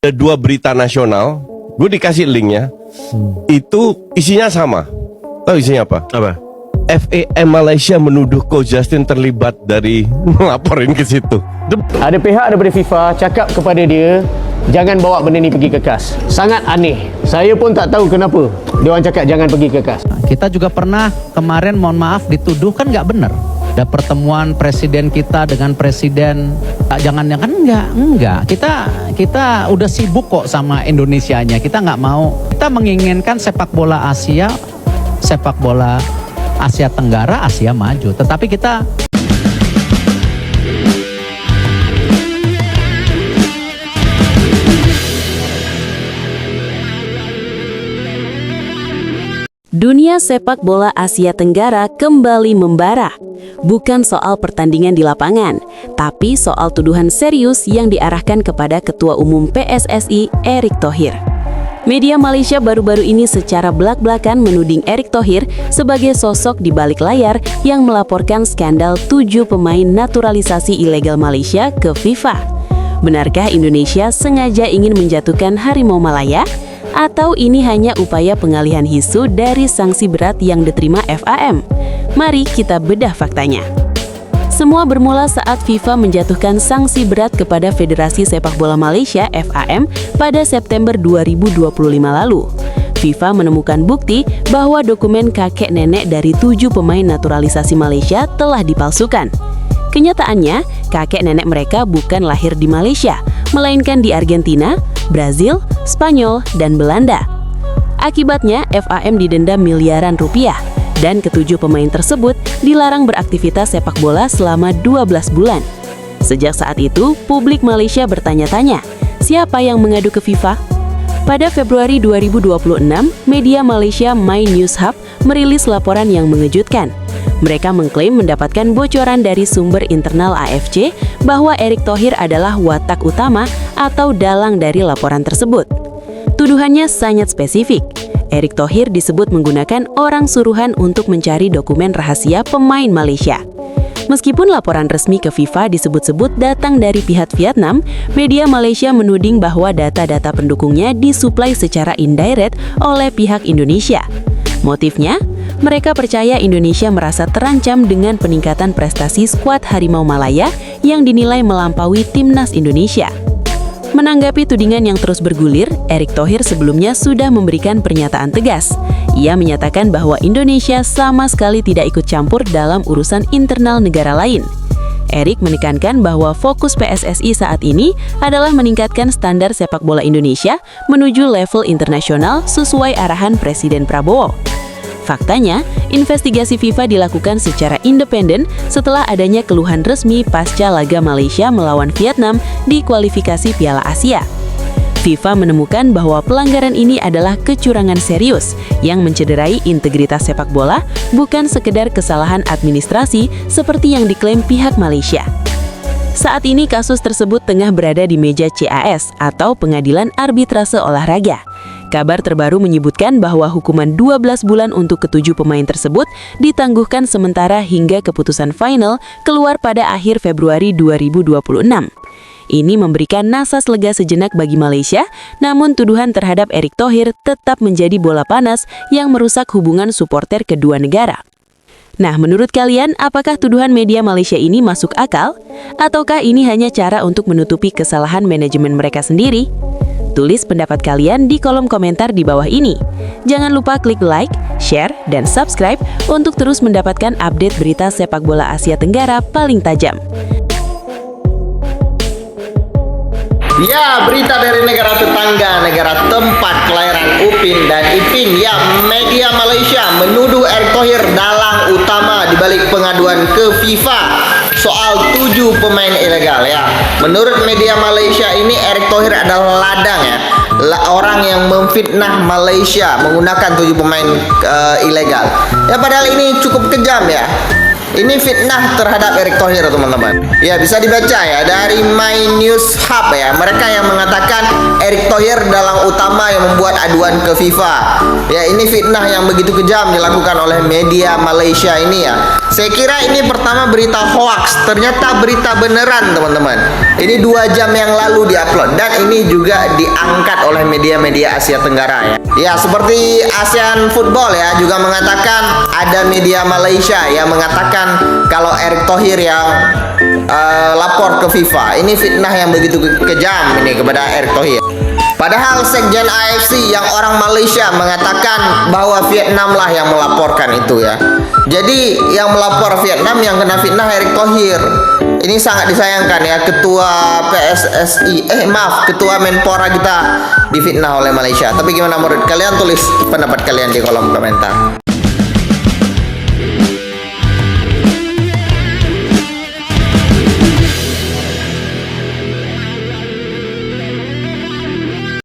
Ada dua berita nasional, gue dikasih linknya, itu isinya sama. Tahu isinya apa? Apa? FAM Malaysia menuduh Coach Justin terlibat dari melaporin ke situ. Ada pihak daripada FIFA cakap kepada dia, jangan bawa benda ni pergi ke KAS. Sangat aneh. Saya pun tak tahu kenapa dia orang cakap jangan pergi ke KAS. Kita juga pernah kemarin, mohon maaf, dituduh kan nggak benar. Ada pertemuan presiden kita dengan presiden, jangan-jangan enggak. Kita udah sibuk kok sama Indonesianya. Kita nggak mau. Kita menginginkan sepak bola Asia Tenggara, Asia maju. Tetapi kita Dunia sepak bola Asia Tenggara kembali membara. Bukan soal pertandingan di lapangan, tapi soal tuduhan serius yang diarahkan kepada Ketua Umum PSSI, Erick Thohir. Media Malaysia baru-baru ini secara belak-belakan menuding Erick Thohir sebagai sosok di balik layar yang melaporkan skandal 7 pemain naturalisasi ilegal Malaysia ke FIFA. Benarkah Indonesia sengaja ingin menjatuhkan Harimau Malaya? Atau ini hanya upaya pengalihan isu dari sanksi berat yang diterima FAM? Mari kita bedah faktanya. Semua bermula saat FIFA menjatuhkan sanksi berat kepada Federasi Sepak Bola Malaysia (FAM) pada September 2025 lalu. FIFA menemukan bukti bahwa dokumen kakek nenek dari 7 pemain naturalisasi Malaysia telah dipalsukan. Kenyataannya, kakek nenek mereka bukan lahir di Malaysia, melainkan di Argentina, Brazil, Spanyol, dan Belanda. Akibatnya, FAM didenda miliaran rupiah, dan ketujuh pemain tersebut dilarang beraktivitas sepak bola selama 12 bulan. Sejak saat itu, publik Malaysia bertanya-tanya, siapa yang mengadu ke FIFA? Pada Februari 2026, media Malaysia My News Hub merilis laporan yang mengejutkan. Mereka mengklaim mendapatkan bocoran dari sumber internal AFC bahwa Erick Thohir adalah watak utama atau dalang dari laporan tersebut. Tuduhannya sangat spesifik. Erick Thohir disebut menggunakan orang suruhan untuk mencari dokumen rahasia pemain Malaysia. Meskipun laporan resmi ke FIFA disebut-sebut datang dari pihak Vietnam, media Malaysia menuding bahwa data-data pendukungnya disuplai secara indirect oleh pihak Indonesia. Motifnya, mereka percaya Indonesia merasa terancam dengan peningkatan prestasi skuad Harimau Malaya yang dinilai melampaui timnas Indonesia. Menanggapi tudingan yang terus bergulir, Erick Thohir sebelumnya sudah memberikan pernyataan tegas. Ia menyatakan bahwa Indonesia sama sekali tidak ikut campur dalam urusan internal negara lain. Erick menekankan bahwa fokus PSSI saat ini adalah meningkatkan standar sepak bola Indonesia menuju level internasional sesuai arahan Presiden Prabowo. Faktanya, investigasi FIFA dilakukan secara independen setelah adanya keluhan resmi pasca laga Malaysia melawan Vietnam di kualifikasi Piala Asia. FIFA menemukan bahwa pelanggaran ini adalah kecurangan serius yang mencederai integritas sepak bola, bukan sekedar kesalahan administrasi seperti yang diklaim pihak Malaysia. Saat ini kasus tersebut tengah berada di meja CAS atau Pengadilan Arbitrase Olahraga. Kabar terbaru menyebutkan bahwa hukuman 12 bulan untuk ketujuh pemain tersebut ditangguhkan sementara hingga keputusan final keluar pada akhir Februari 2026. Ini memberikan nasas lega sejenak bagi Malaysia, namun tuduhan terhadap Erick Thohir tetap menjadi bola panas yang merusak hubungan supporter kedua negara. Nah, menurut kalian, apakah tuduhan media Malaysia ini masuk akal? Ataukah ini hanya cara untuk menutupi kesalahan manajemen mereka sendiri? Tulis pendapat kalian di kolom komentar di bawah ini. Jangan lupa klik like, share, dan subscribe untuk terus mendapatkan update berita sepak bola Asia Tenggara paling tajam. Ya, berita dari negara tetangga, negara tempat kelahiran Upin dan Ipin. Ya, media Malaysia menuduh Erick Thohir dalang utama di balik pengaduan ke FIFA soal 7 pemain ilegal ya. Menurut media Malaysia ini, Erick Thohir adalah ladang ya, orang yang memfitnah Malaysia menggunakan 7 pemain ilegal. Ya, padahal ini cukup kejam ya. Ini fitnah terhadap Erick Thohir, teman-teman. Ya, bisa dibaca ya dari My News Hub ya. Mereka yang mengatakan Erick Thohir Thohir dalang utama yang membuat aduan ke FIFA. Ya, ini fitnah yang begitu kejam dilakukan oleh media Malaysia ini ya. Saya kira ini pertama berita hoax, ternyata berita beneran teman-teman. Ini 2 jam yang lalu diupload dan ini juga diangkat oleh media-media Asia Tenggara ya. Ya, seperti ASEAN Football ya juga mengatakan, ada media Malaysia yang mengatakan kalau Erick Thohir yang lapor ke FIFA. Ini fitnah yang begitu kejam ini kepada Erick Thohir. Padahal Sekjen AFC yang orang Malaysia mengatakan bahwa Vietnam lah yang melaporkan itu ya. Jadi yang melapor Vietnam, yang kena fitnah Erick Thohir. Ini sangat disayangkan ya, ketua PSSI, ketua Menpora kita difitnah oleh Malaysia. Tapi gimana menurut kalian? Tulis pendapat kalian di kolom komentar.